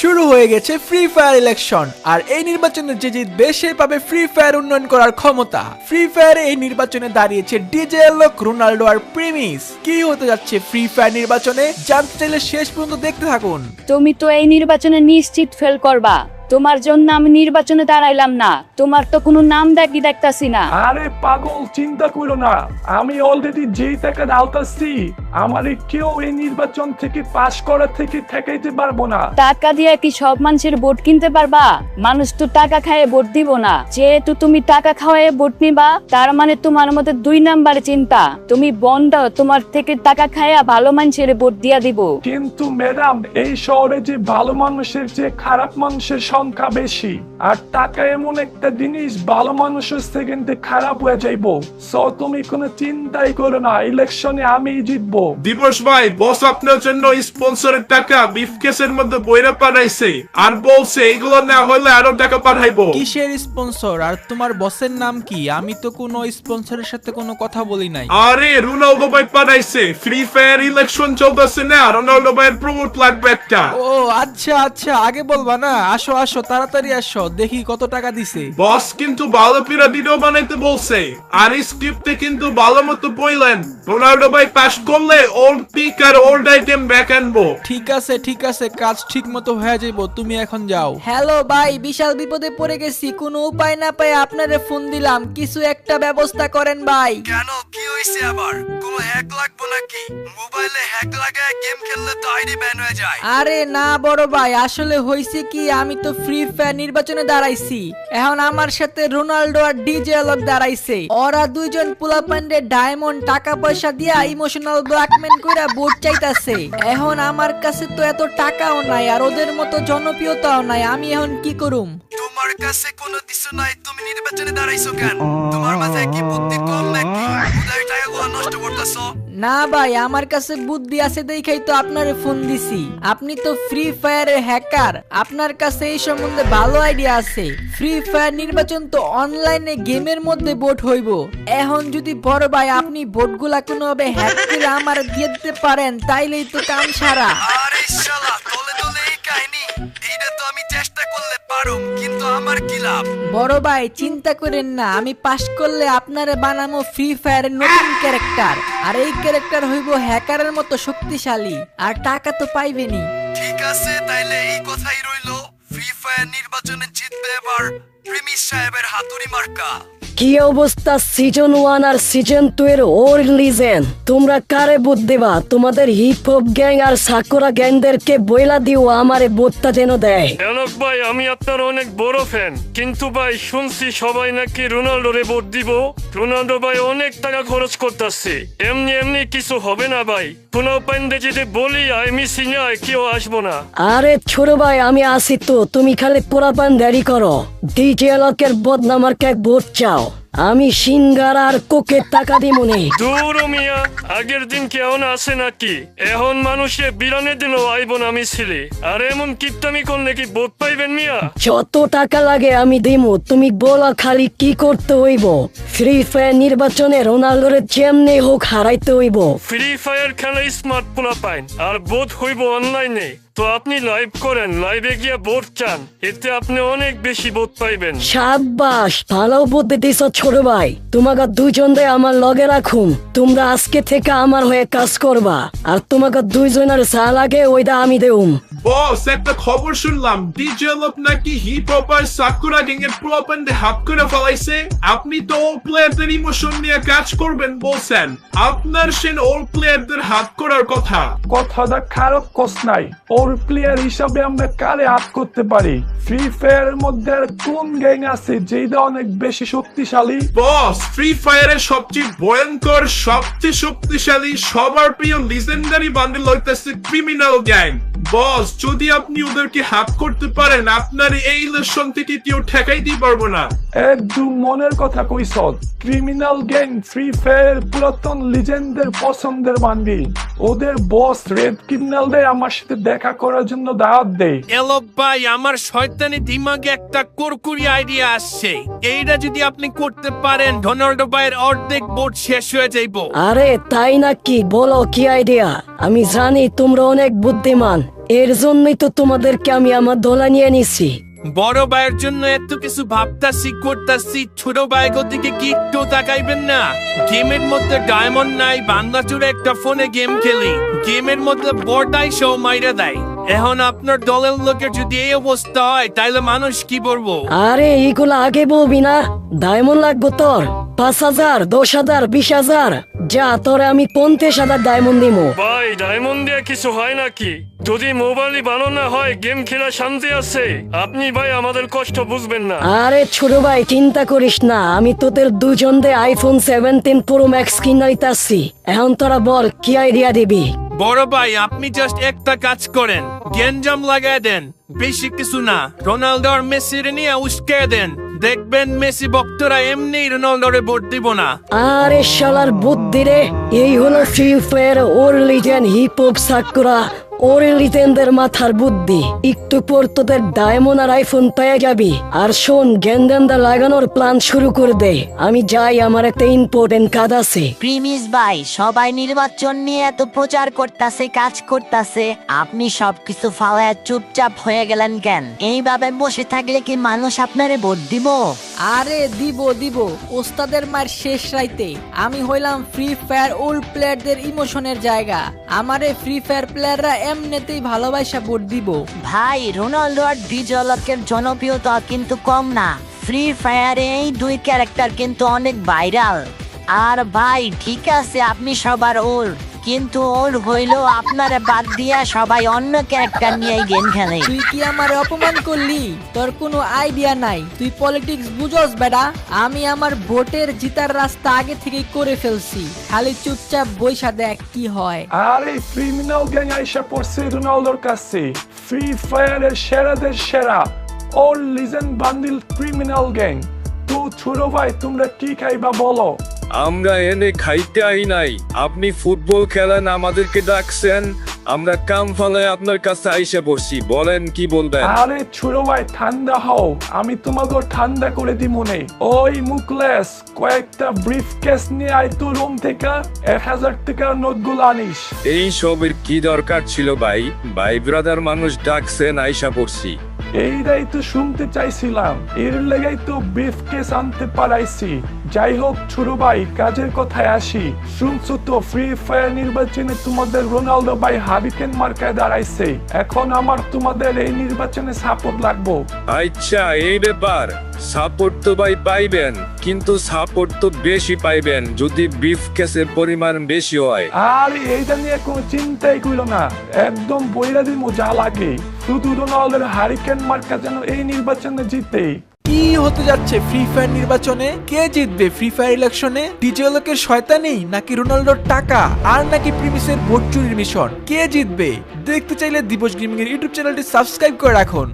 শুরু হয়ে গেছে ফ্রি ফায়ার ইলেকশন, আর এই নির্বাচনে যে জিতবে সে পাবে ফ্রি ফায়ার উন্নয়ন করার ক্ষমতা। ফ্রি ফায়ারে এই নির্বাচনে দাঁড়িয়েছে ডিজে এলক, রোনাল্ডো আর প্রিমিস। কি হতে যাচ্ছে ফ্রি ফায়ার নির্বাচনে জানতে চাইলে শেষ পর্যন্ত দেখতে থাকুন। তুমি তো এই নির্বাচনে নিশ্চিত ফেল করবা। তোমার জন্য আমি নির্বাচনে দাঁড়াইলাম না। তোমার তো কোনো নাম দেখতাছি না। আরে পাগল, চিন্তা করো না, আমি অলরেডি যে টাকা ডালতাছি আমারে কেউ এই নির্বাচন থেকে পাশ করা থেকে ঠেকাইতে পারবো না। টাকা দিয়ে কি সব মানুষের ভোট কিনতে পারবা? মানুষ তো টাকা খায় ভোট দিব না। যেহেতু তুমি টাকা খাওয়ায় ভোট নিবা, তার মানে তোমার মধ্যে 2 নাম্বারে চিন্তা। তুমি বন্ধ, তোমার থেকে টাকা খায়া ভালো মানুষের ভোট দিয়া দিব। কিন্তু ম্যাডাম, এই শহরে যে ভালো মানুষের যে খারাপ মানুষের সংখ্যা বেশি, আর টাকা এমন একটা জিনিস ভালো মানুষের সেকেন্ডে খারাপ হয়ে যাইবো। সো তুমি কোনো চিন্তাই করো না, ইলেকশনে আমি জিতবো। দিবস ভাই, বস আপনার জন্য স্পন্সরের টাকা ব্রিফকেসের মধ্যে বইরা পাঠাইছে, আর বলছে এগুলো না হলে আরো টাকা পাঠাইবো। কিসের স্পন্সর আর তোমার বসের নাম কি? আমি তো কোনো স্পন্সরের সাথে কোনো কথা বলি নাই। আরে রোনাল্ডো ভাই পাঠাইছে, ফ্রি ফায়ার ইলেকশন চলতেছে না, রোনাল্ডো ভাইয়ের প্রমোট লাগবে একটা। ও আচ্ছা আচ্ছা, আগে বলবা না? আসো আসো, তাড়াতাড়ি আসো, দেখি কত টাকা দিছে। বস কিন্তু ভালো পিরা ভিডিও বানাইতে বলছে, আর স্ক্রিপ্টে কিন্তু ভালো মতো বললেন রোনাল্ডো ভাই পাস করলে ওল্ড পিক আর ওল্ড আইটেম ব্যাক আনবো। ঠিক আছে, কাজ ঠিক মতো হয়ে যাইবো, তুমি এখন যাও। হ্যালো ভাই, বিশাল বিপদে পড়ে গেছি। কোনো উপায় না পাই আপনারে ফোন দিলাম, কিছু একটা ব্যবস্থা করেন ভাই। কেন, কি হইছে আবার? কোনো হ্যাক লাগবে নাকি? মোবাইলে হ্যাক লাগায় গেম খেললে তো আইডি ব্যান হয়ে যায়। আরে না বড় ভাই, আসলে হইছে কি, আমি তো ফ্রি ফায়ার নির্বাচনে দাঁড়াইছি। এখন আমার সাথে রোনাল্ডো আর ডিজে এলক দাঁড়াইছে। ওরা দুইজন পোলাপান্ডে ডায়মন্ড টাকা পয়সা দিয়া ইমোশনাল ব্ল্যাকমেল কইরা ভোট চাইতাছে। এখন আমার কাছে তো এত টাকাও নাই, আর ওদের মতো জনপ্রিয়তাও নাই। আমি এখন কি করুম? তোমার কাছে কোনো কিছু নাই, তুমি নির্বাচনে দাঁড়াইছো কেন? তোমার মাথায় কি বুদ্ধি কম নাকি? উদয় টাকাগুলো নষ্ট করতেছো। না ভাই, আমার কাছে বুদ্ধি আছে দেখাই তো আপনারে ফোন দিছি। আপনি তো ফ্রি ফায়ারের হ্যাকার, আপনার কাছে এই সম্বন্ধে ভালো আইডিয়া আছে। ফ্রি ফায়ার নির্বাচন তো অনলাইনে গেমের মধ্যে ভোট হইব। এখন যদি বড় ভাই আপনি ভোটগুলা কোনোভাবে হ্যাক করে আমার দিয়ে দিতে পারেন, তাইলেই তো কাম সারা। আরে শালা, তলে তলে এই কাহিনী। এইটা তো আমি চেষ্টা করলে পারুম, কিন্তু আমার কি লাভ? বড় ভাই চিন্তা করেন না, আমি পাস করলে আপনারে বানামো ফ্রি ফায়ারের নতুন ক্যারেক্টার। আর এই ক্যারেক্টার হইব হ্যাকারের মতো শক্তিশালী, আর টাকা তো পাইবেনি। ঠিক আছে, তাইলে এই কথাই রইলো। ফ্রি ফায়ার নির্বাচনে জিতবে এবার প্রিমিস সাহেবের হাতুড়ি মার্কা। কি অবস্থা সিজন 1 আর সিজন 2 এর ওল্ড লিজেন্ড? তোমরা কারে ভোট দেবা? তোমাদের হিপ হপ গ্যাং আর সাকুরা গ্যাংদেরকে বইলা দিও আমারে ভোটটা যেন দেয়। এনক ভাই, আমি আপনার অনেক বড় ফ্যান, কিন্তু ভাই শুনছি সবাই নাকি রোনাল্ডোরে ভোট দিব। রোনাল্ডো ভাই অনেক টাকা খরচ করতেছে, এমনি এমনি কিছু হবে না ভাই। কোনো পাইন্দে যদি বলি আই মিসিং আয়, কেউ আসবো না। আরে ছোট ভাই, আমি আসি তো, তুমি খালি পোড়াপান দেরি করো। ডিজে এলকের বদনামার কে ভোট চাও? আমি সিঙ্গার আর কোকের টাকা দিব নে। দূর মিয়া, আগের দিন কেমন আছে নাকি? এখন মানুষে বিরানের দিনও আইব না মিছিলে, আর এমন কিপটামি করলে কি ভোট পাইবেন মিয়া? যত টাকা লাগে আমি দিমু, তুমি বলো খালি কি করতে হইব। ফ্রি ফায়ার নির্বাচনে রোনাল্ডোরে যেমনি হোক হারাইতে হইব। ফ্রি ফায়ার খেলা স্মার্ট পোলা পাইন, আর ভোট হইব অনলাইনে। তো আপনি লাইভ করেন, লাইভে গিয়ে ভোট চান, এতে আপনি অনেক বেশি ভোট পাইবেন। সাব্বাস, ভালো বুদ্ধি দিছ ছোট ভাই। তোমাকে দুইজনরে আমার লগে রাখুম, তোমরা আজকে থেকে আমার হয়ে কাজ করবা, আর তোমাকে দুইজনের যা লাগে ওইটা আমি দেউম। বস, একটা খবর শুনলাম ডিজে এলক নাকি হিপ হপ আর সাকুরা গ্যাং এর প্রপান্ডে হাত করে ফেলাইছে। আপনি তো ওল্ড প্লেয়ারদের ইমোশন নিয়ে কাজ করবেন বলছেন, আপনার সেন ওল্ড প্লেয়ারদের হাত করার কথা। কথাটা খারাপ কস নাই। ওর প্লেয়ার হিসাবে আমরা কারে আপ করতে পারি? ফ্রি ফায়ারের মধ্যে আর কোন গ্যাং আছে যেটা অনেক বেশি শক্তিশালী? বস, ফ্রি ফায়ারের সবচেয়ে ভয়ঙ্কর, সবচেয়ে শক্তিশালী, সবার প্রিয় লিজেন্ডারি বান্ডেল হইতেছে ক্রিমিনাল গ্যাং। বস, যদি আপনি ওদেরকে হাত করতে পারেন, আপনার এই ইলেকশন থেকে কেউ ঠেকাইতে পারবো না। একদম মনের কথা কইছ। ক্রিমিনাল গ্যাং ফ্রি ফায়ার পুরাতন লিজেন্ডের পছন্দের বান্ডি। ওদের বস রেড ক্রিমিনালদের আমার সাথে দেখা করার জন্য দাওয়াত দেয়। এলক ভাই, আমার শয়তানি দিমাগে একটা কুরকুরি আইডিয়া আসছে। এইটা যদি আপনি করতে পারেন, রোনাল্ডো ভাইয়ের অর্ধেক ভোট শেষ হয়ে যাইব। আরে তাই নাকি? বলো কি আইডিয়া। আমি জানি তোমরা অনেক বুদ্ধিমান, এর জন্যই তো তোমাদেরকে আমি আমার দলে নিয়ে নিছি। বড় ভাইয়ের জন্য এত কিছু ভাবতাছি করতাছি, ছোট ভাই দিকে কি একটু তাকাইবেন না? গেমের মধ্যে ডায়মন্ড নাই, বাংলাচুরে একটা ফোনে গেম খেলি, গেমের মধ্যে বড়টাই শো মাইরা দেয়। এখন আপনার দলের লোকের যদি এই অবস্থা হয় তাহলে মানুষ কি বলবো? আরে এইগুলো আগে বলবি না? ডায়মন্ড লাগবো তোর 5,000, 10,000, 20,000? যা, তোরে আমি 50,000 ডায়মন্ড দিমু। ভাই ডায়মন্ড দিয়ে কিছু হয় নাকি? যদি মোবাইলই ভালো না হয় গেম খেলা শান্তি আছে? আপনি ভাই আমাদের কষ্ট বুঝবেন না। আরে ছোট ভাই চিন্তা করিস না, আমি তোদের দুজন দে আইফোন 17 প্রো ম্যাক্স কিনাইতাছি। এখন তোরা বল কি আইডিয়া দিবি? বড় ভাই আপনি জাস্ট একটা কাজ করেন, গেঞ্জাম লাগায় দেন, বেশি কিছু না। রোনালদো আর মেসির নিয়ে উস্কে দেন, দেখবেন মেসি ভক্তরা এমনি রোনালদোরে ভোট দিব না। আরে শালার বুদ্ধি রে, এই হলো ফ্রি ফায়ার ওর লিজেন্ড হিপ হপ সাকুরা ওর লিজেন্ডের মাথার বুদ্ধি। একটু পর তোদের ডায়মন্ড আর আইফোন পেয়ে যাবি। আর শোন, গেন্ডেন্দা লাগানোর প্ল্যান শুরু করে দে, আমি যাই, আমার একটা ইম্পর্টেন্ট কাজ আছে। প্রিমিস ভাই, সবাই নির্বাচন নিয়ে এত প্রচার করতাছে, কাজ করতাছে, আপনি সবকিছু ফালায় চুপচাপ হয়ে গেলেন কেন? এইভাবে বসে থাকলে কি মানুষ আপনারে ভোট দিব? আরে দিব ওস্তাদের মার শেষ রাইতে আমি হইলাম ফ্রি ফায়ার ওল্ড প্লেয়ারদের ইমোশনের জায়গা। আমারে ফ্রি ফায়ার প্লেয়াররা এমনিতেই ভালোবাসা ভোট দিব। ভাই রোনালদো আর ডিজলকের জনপ্রিয়তা কিন্তু কম না। ফ্রি ফায়ারে এই দুই ক্যারেক্টার কিন্তু অনেক ভাইরাল। আর ভাই ঠিক আছে আপনি সবার ওর, কিন্তু ওর হইলো আপনারা বাদ দিয়া সবাই অন্য ক্যারেক্টার নিয়ে গেম খেলে। তুই কি আমার অপমান করলি? তোর কোনো আইডিয়া নাই, তুই পলিটিক্স বুঝোস বেটা? আমি আমার ভোটের জিতার রাস্তা আগে থেকেই করে ফেলছি, খালি চুপচাপ বইসা দেখ কি হয়। আরে ক্রিমিনাল গ্যাং আইসা পড়ছে রোনালদোর কাছে। ফ্রি ফায়ারের সেরাদের সেরা ওর লিজেন্ড বান্ডিল ক্রিমিনাল গ্যাং। তো ছোট ভাই তোমরা কি খাইবা বলো? আমরা এনে খাইতে আই নাই, আপনি ফুটবল খেলেন, আমাদেরকে ডাকছেন, আমরা কাম ফলে আপনার কাছে আইসে বসি, বলেন কি বলবেন? আরে ছোট ভাই ঠান্ডা হও, আমি তোমাকে ঠান্ডা করে দি মনে। ওই মুকলেস কয়েকটা ব্রিফ কেস নিয়ে আয় তো রুম থেকে 1,000 টাকার নোটগুলো আনিস। এই সবের কি দরকার ছিল ভাই? ভাই ব্রাদার মানুষ ডাকছেন, আইসা পড়ছি। এইটাই তো শুনতে চাইছিলাম, এর লেগাই তো ব্রিফ কেস আনতে পারাইছি। যাই হোক ছোট ভাই, কাজের কথায় আসি। শুনছো তো ফ্রি ফায়ার নির্বাচনে তোমাদের রোনালদো ভাই হারিকেন মার্কায় দাঁড়াইছে। এখন আমার তোমাদের এই নির্বাচনে সাপোর্ট লাগবো। আচ্ছা এই ব্যাপার, সাপোর্ট তো ভাই পাইবেন, কিন্তু সাপোর্ট তো বেশি পাইবেন যদি বিফ কেসের পরিমাণ বেশি হয়। আর এইটা নিয়ে কোনো চিন্তাই করো না, একদম বইরা দিমু যা লাগে। শুধু রোনালদোর হারিকেন মার্কা যেন এই নির্বাচনে জিতে। কি হতে যাচ্ছে ফ্রি ফায়ার নির্বাচনে? কে জিতবে ফ্রি ফায়ার ইলেকশনে? ডিজেলকের শয়তানি, নাকি রোনালদোর টাকা, আর নাকি প্রিমিসের ভোট চুরির মিশন? কে জিতবে? দেখতে চাইলে দিবস গেমিং এর ইউটিউব চ্যানেলটি সাবস্ক্রাইব করে রাখুন।